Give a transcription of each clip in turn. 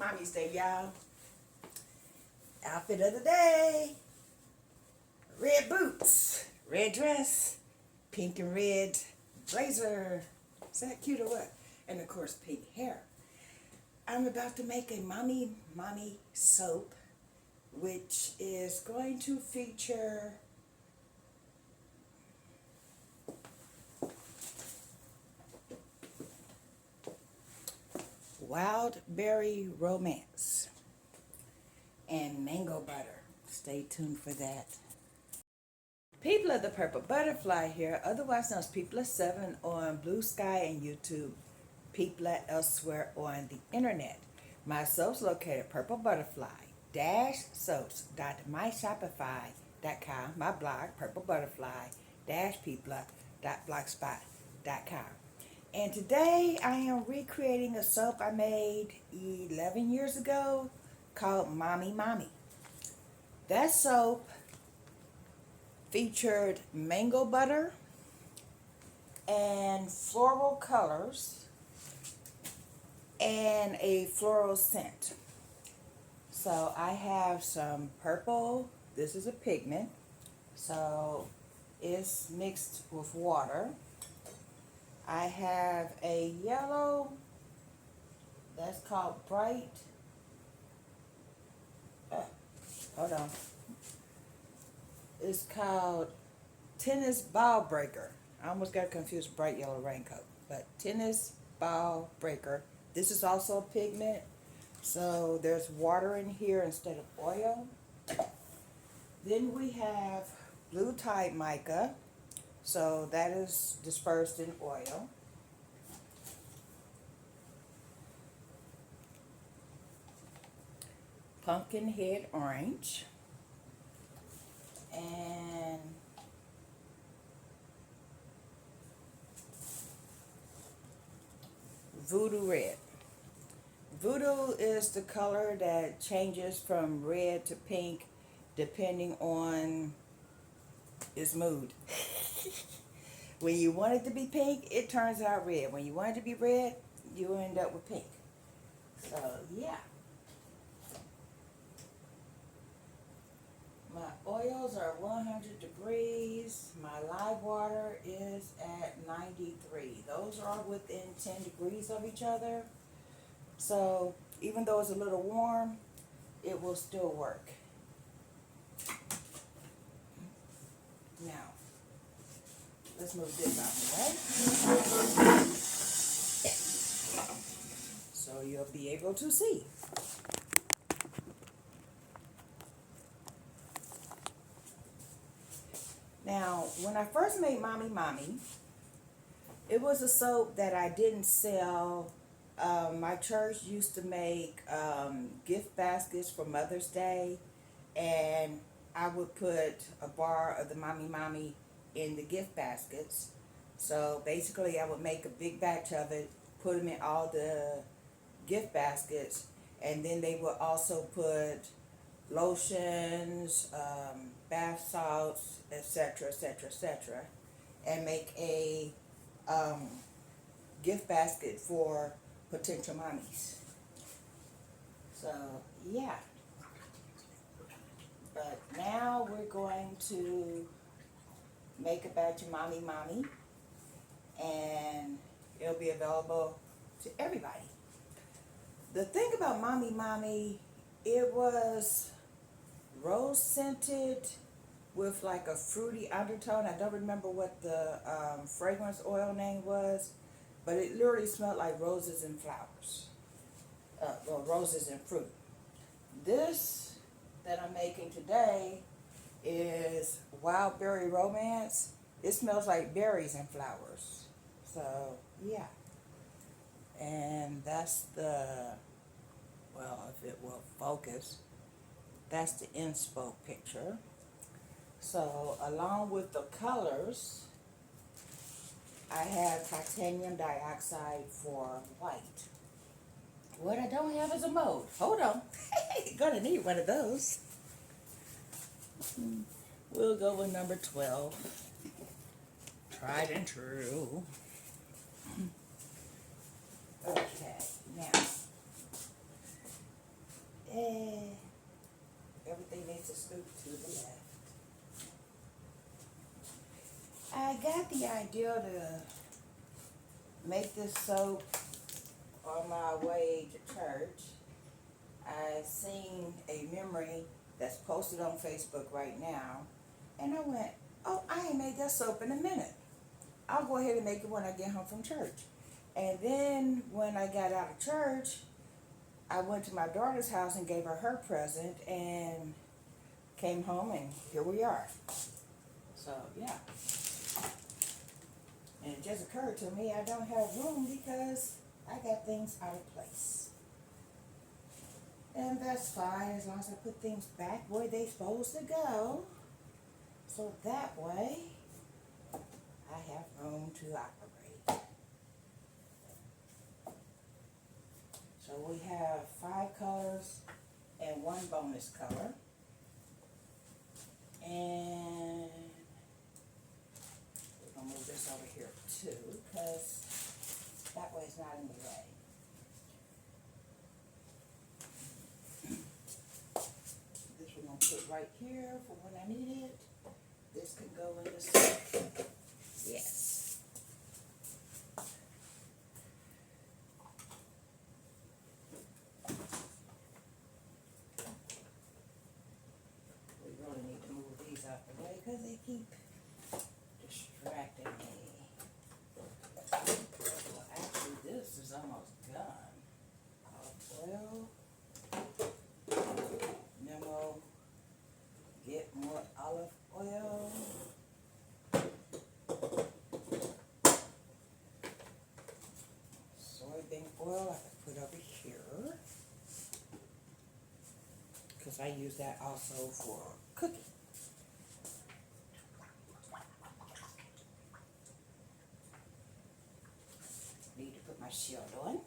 Mommy's Day, y'all. Outfit of the day. Red boots, red dress, pink and red blazer. Is that cute or what? And of course, pink hair. I'm about to make a mommy soap, which is going to feature wild berry romance and mango butter. Stay tuned for that. People of the Purple Butterfly here, otherwise known as People of 7 on Blue Sky and YouTube, People elsewhere on the internet. My soaps located PurpleButterfly-soaps.myshopify.com, my blog, PurpleButterfly-people.blogspot.com. And today I am recreating a soap I made 11 years ago called Mommy Mommy. That soap featured mango butter and floral colors and a floral scent. So I have some purple, this is a pigment, so it's mixed with water. I have a yellow that's called bright, hold on, it's called tennis ball breaker. I almost got confused, bright yellow raincoat, but tennis ball breaker. This is also a pigment, so there's water in here instead of oil. Then we have blue tide mica, so that is dispersed in oil. Pumpkin head orange and voodoo red. Voodoo is the color that changes from red to pink depending on its mood. When you want it to be pink, it turns out red. When you want it to be red, you end up with pink. So, yeah. My oils are 100 degrees. My live water is at 93. Those are within 10 degrees of each other. So even though it's a little warm, it will still work. Now, let's move this out of the way so you'll be able to see. Now, when I first made Mommy Mommy, it was a soap that I didn't sell. My church used to make gift baskets for Mother's Day, and I would put a bar of the Mommy Mommy in the gift baskets. So basically I would make a big batch of it, put them in all the gift baskets, and then they would also put lotions, bath salts, etc., etc., etc., and make a gift basket for potential mommies. So, yeah. But now we're going to make a batch of Mommy Mommy, and it'll be available to everybody. The thing about Mommy Mommy, it was rose scented with like a fruity undertone. I don't remember what the fragrance oil name was, but it literally smelled like roses and flowers. Well, roses and fruit. This that I'm making today is wild berry romance. It smells like berries and flowers. So, yeah. And that's the, well, if it will focus, that's the inspo picture. So, along with the colors, I have titanium dioxide for white. What I don't have is a mold. Hold on. Gonna need one of those. We'll go with number 12. Tried and true. Okay, now And everything needs to scoop to the left. I got the idea to make this soap on my way to church. I seen a memory that's posted on Facebook right now, and I went, oh, I ain't made that soap in a minute. I'll go ahead and make it when I get home from church. And then when I got out of church, I went to my daughter's house and gave her her present and came home, and here we are. So, yeah. And it just occurred to me I don't have room because I got things out of place. And that's fine as long as I put things back where they're supposed to go. So that way, I have room to operate. So we have 5 colors and 1 bonus color. And we're going to move this over here too, because that way it's not in the way. This we're going to put right here for when I need it. This can go in the soap. Yes. We really need to move these out the way because they keep distracting me. Well, actually, this is almost done. Olive oil. Memo. Get more olive oil. Soybean oil I can put over here, because I use that also for cooking. Need to put my shield on.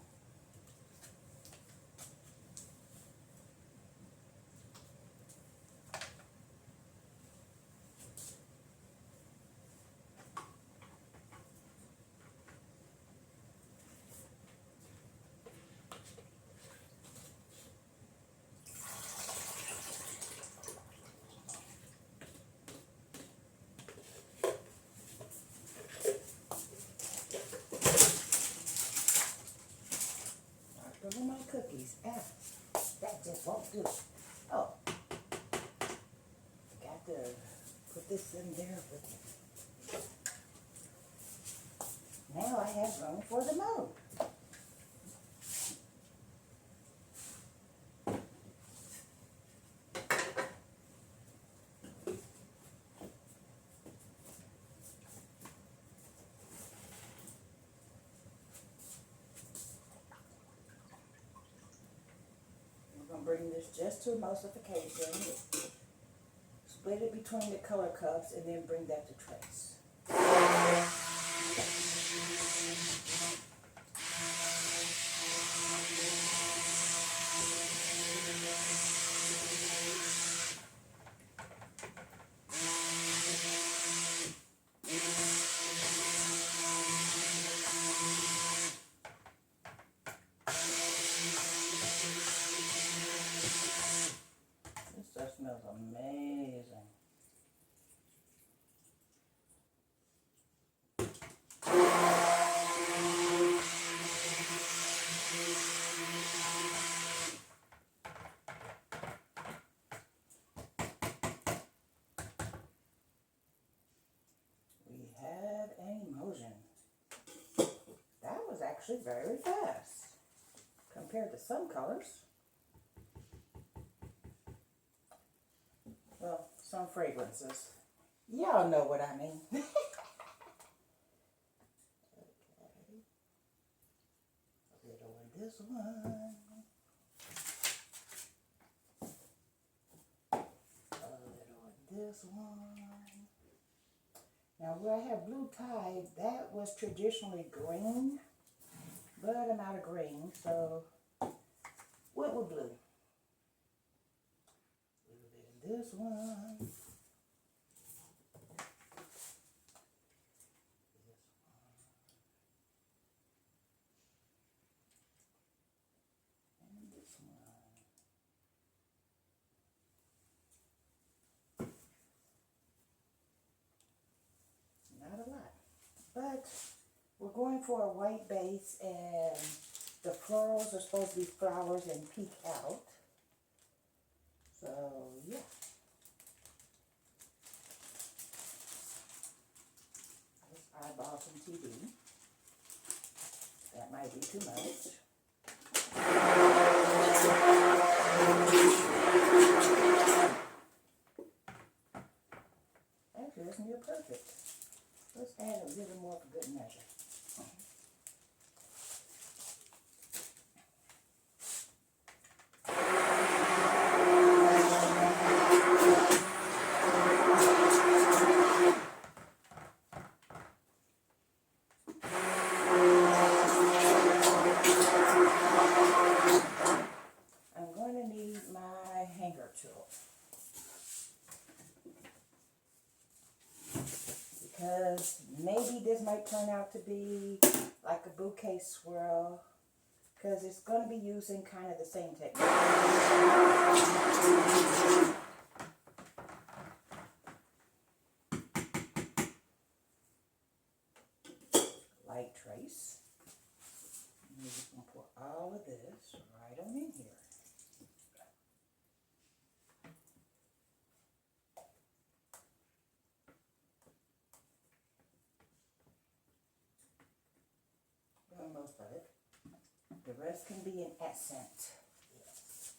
Those are my cookies. That just won't do. Oh, got to put this in there with me. Now I have room for the mold. Bring this just to emulsification, split it between the color cups, and then bring that to trace. That smells amazing. We have an emulsion. That was actually very fast compared to some colors. Well, some fragrances. Y'all know what I mean. Okay. A little on this one. A little on this one. Now where I have blue tide, that was traditionally green, but I'm out of green, so what with blue? This one. This one. And this one. but we're going for a white base, and the florals are supposed to be flowers and peek out. So, yeah. Let's eyeball some TV. That might be too much. Actually, that's near perfect. Let's add a little more for good measure. I'm going to need my hanger tool, because maybe this might turn out to be like a bouquet swirl, because it's going to be using kind of the same technique. Light trace. And we're just going to pour all of this right on in here. Most of it. The rest can be an accent. Yes.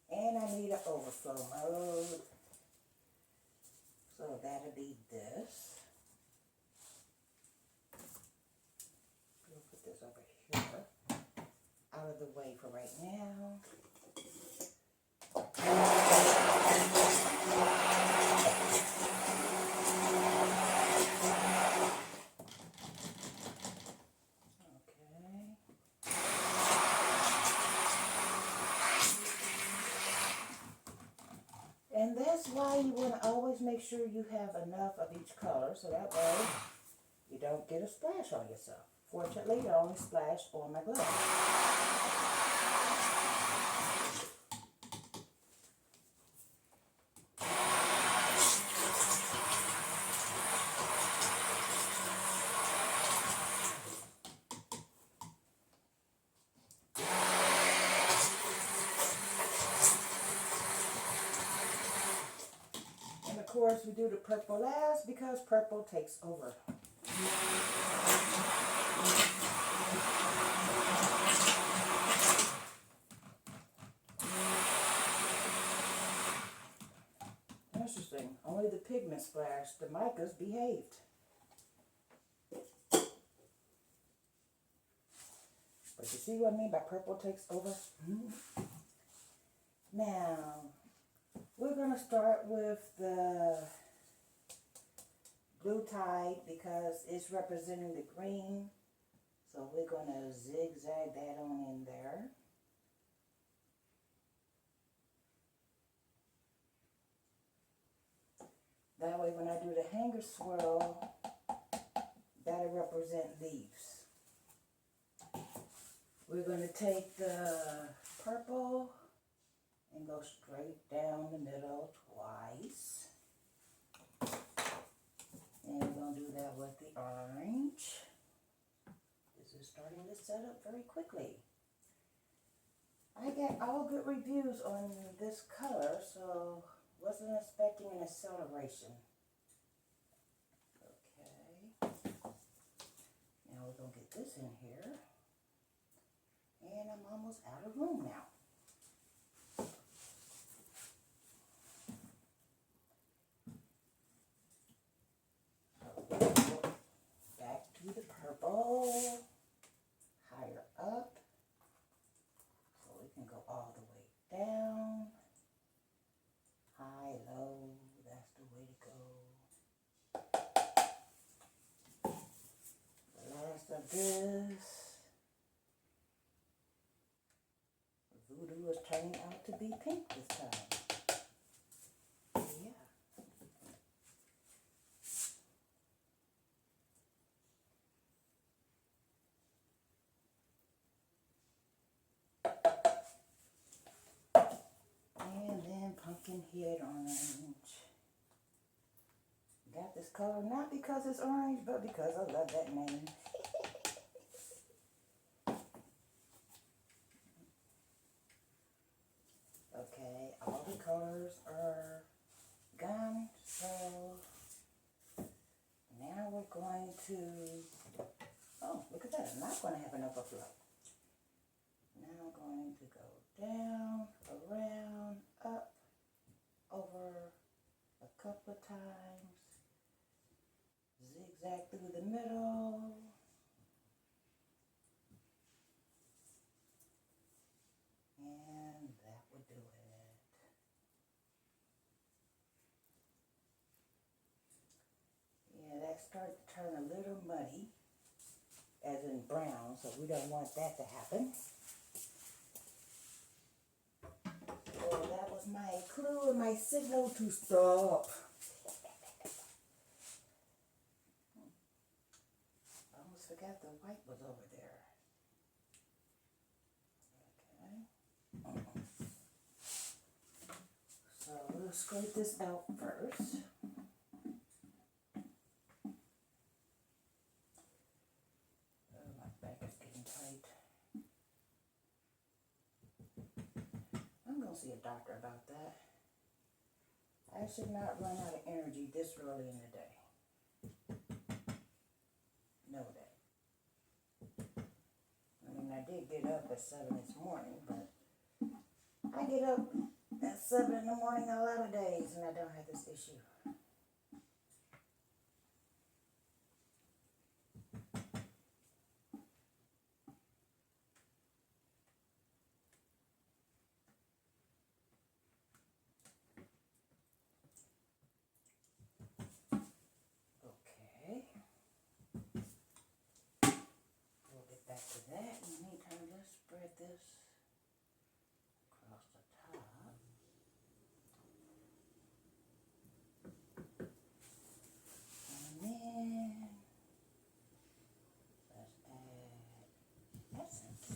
And I need an overflow mode. So that'll be this. We'll put this over here. Out of the way for right now. And that's why you want to always make sure you have enough of each color, so that way you don't get a splash on yourself. Fortunately, I only splashed on my glove. Of course, we do the purple last because purple takes over. Interesting. Only the pigment splashed. The micas behaved. But you see what I mean by purple takes over? Mm-hmm. Now, we're going to start with the blue tide because it's representing the green. So we're going to zigzag that on in there. That way when I do the hanger swirl, that'll represent leaves. We're going to take the purple and go straight down the middle twice. And we're going to do that with the orange. This is starting to set up very quickly. I get all good reviews on this color, so wasn't expecting an acceleration. Okay. Now we're going to get this in here. And I'm almost out of room now. Back to the purple, higher up, so we can go all the way down, high, low, that's the way to go. The last of this, voodoo is turning out to be pink this time. Pumpkin head orange. got this color not because it's orange, but because I love that name. Okay, all the colors are gone, so now we're going to, oh, look at that, I'm not going to have an overflow. Now I'm going to go down, around, up, over a couple of times, zigzag through the middle, and that would do it. Yeah, that started to turn a little muddy, as in brown, so we don't want that to happen. So that was my clue and my signal to stop. I almost forgot the white was over there. Okay. So we'll scrape this out first. Oh, my back is getting tight. I'm going to see a doctor about that. I should not run out of energy this early in the day. Know that. I mean, I did get up at 7 this morning, but I get up at 7 in the morning a lot of days and I don't have this issue. Okay. We'll get back to that. In the meantime, let's spread this across the top. And then let's add essence.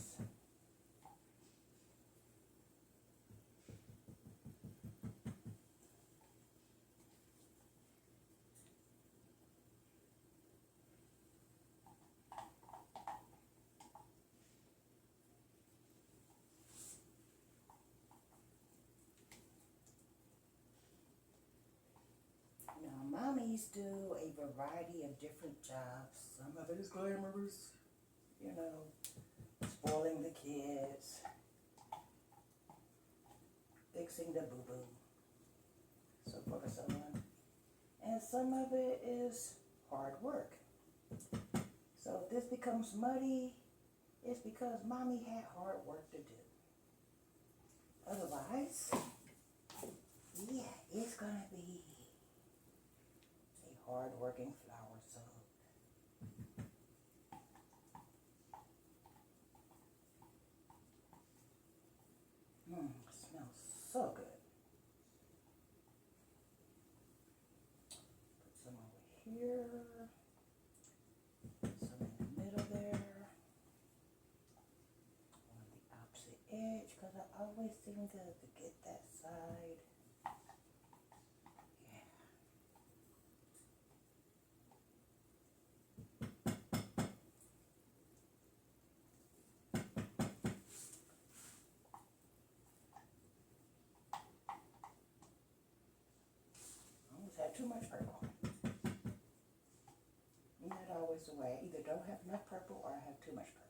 Now, mommies do a variety of different jobs. Some of it is glamorous, you know, spoiling the kids, fixing the boo-boo, so forth and so on. And some of it is hard work. So if this becomes muddy, it's because mommy had hard work to do. Otherwise, yeah, it's gonna be a hard-working flower soap. It smells so good. Put some over here, some in the middle there, on the opposite edge, because I always seem to forget that side. Yeah. Almost had too much purple. Not always the way. I either don't have enough purple or I have too much purple.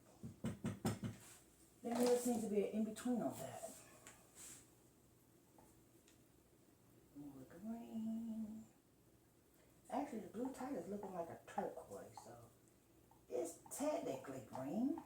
There never seems to be an in-between on that. More green. Actually, the blue tile is looking like a turquoise, so it's technically green.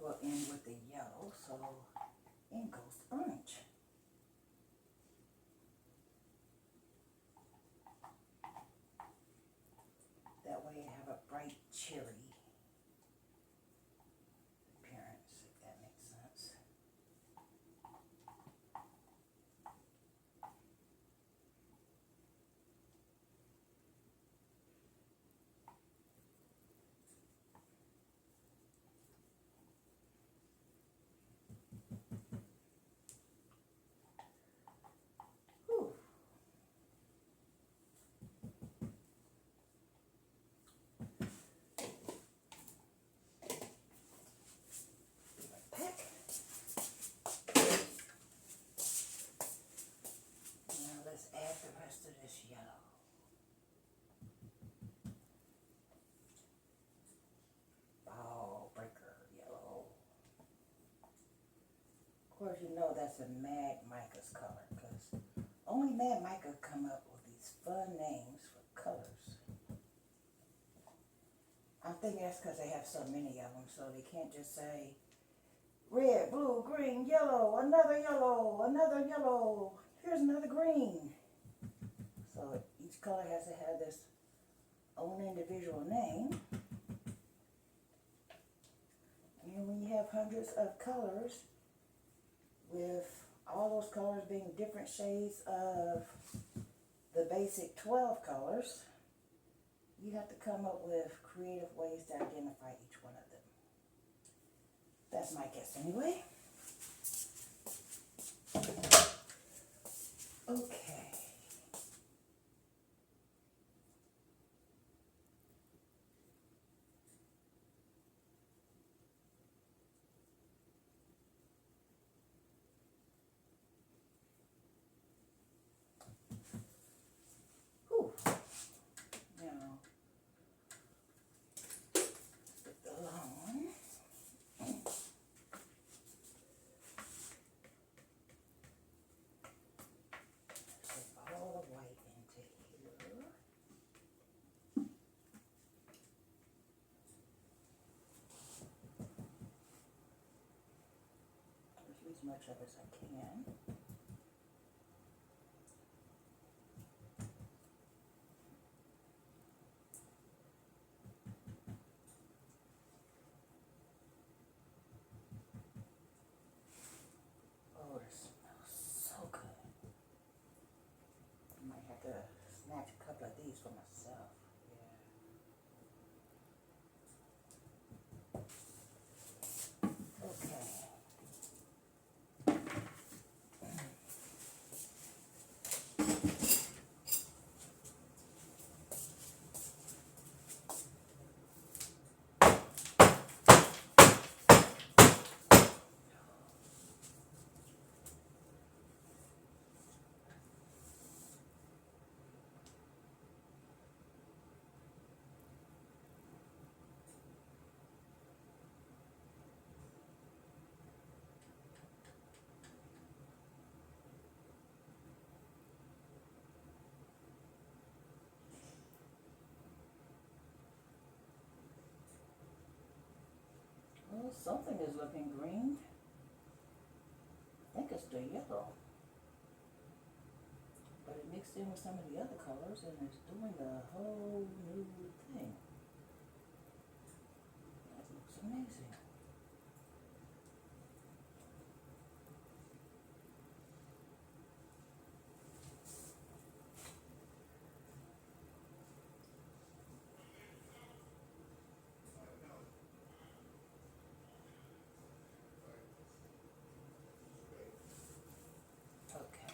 We'll end with the yellow, so in goes the orange. That way I have of a bright cherry appearance, if that makes sense. Whew. Pick. Now let's add the rest of this yellow. Ball breaker yellow. Of course, you know that's a Mad Mica's color, because only Mad Mica come up with these fun names for colors. I'm thinking that's because they have so many of them, so they can't just say red, blue, green, yellow, another yellow, here's another green. So each color has to have this own individual name. And when you have hundreds of colors, with all those colors being different shades of the basic 12 colors, you have to come up with creative ways to identify each one of them. That's my guess anyway. Okay. Whew. Now, with the long one. Put all the white into here. Use as much of it as I can. Oh, it smells so good. I might have to snatch a couple of these for myself. Yeah. Okay. Well, something is looking green. I think it's the yellow. But it mixed in with some of the other colors and it's doing a whole new thing. That looks amazing. Okay.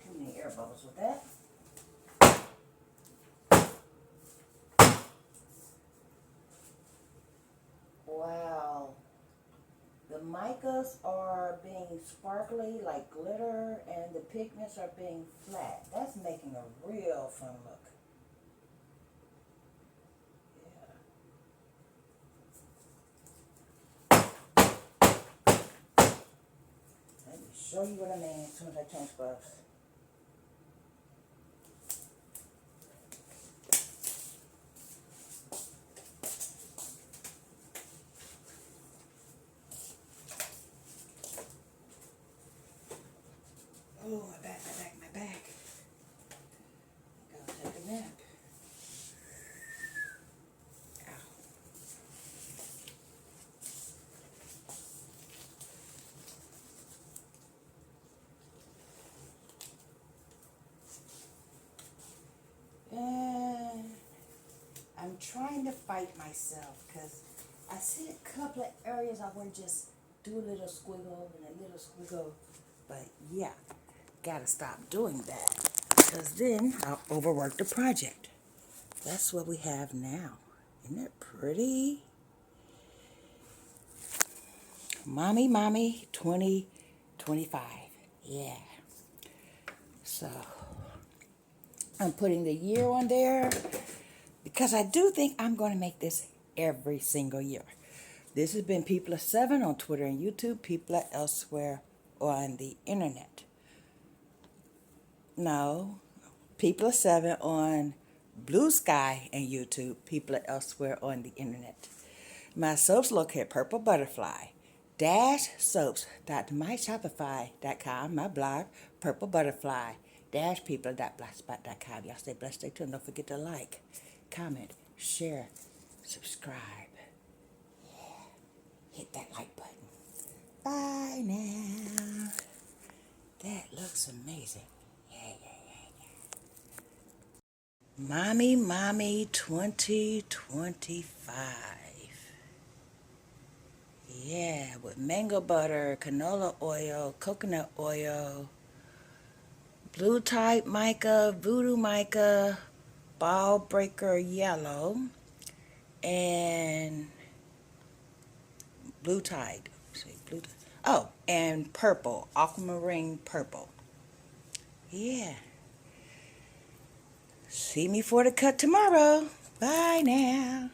Too many air bubbles with that. Wow. The micas are being sparkly like glitter and the pigments are being flat. That's making a real fun look. Let me show you what I mean as soon as I change gloves. I'm trying to fight myself because I see a couple of areas I want to just do a little squiggle and a little squiggle. But yeah, gotta stop doing that because then I'll overwork the project. That's what we have now. Isn't it pretty? Mommy 2025. Yeah. So I'm putting the year on there because I do think I'm going to make this every single year. This has been People of 7 on Twitter and YouTube, People of elsewhere on the internet. No, People of 7 on Blue Sky and YouTube, People of elsewhere on the internet. My soaps located PurpleButterfly soaps.myshopify.com, my blog, PurpleButterfly people.blogspot.com. Y'all stay blessed, stay tuned. Don't forget to like, comment, share, subscribe. Yeah, hit that like button. Bye now. That looks amazing. Yeah. Mommy 2025. Yeah, with mango butter, canola oil, coconut oil, blue type mica, voodoo mica, ball breaker yellow, and blue tide. Oh, and purple, aquamarine purple. Yeah. See me for the cut tomorrow. Bye now.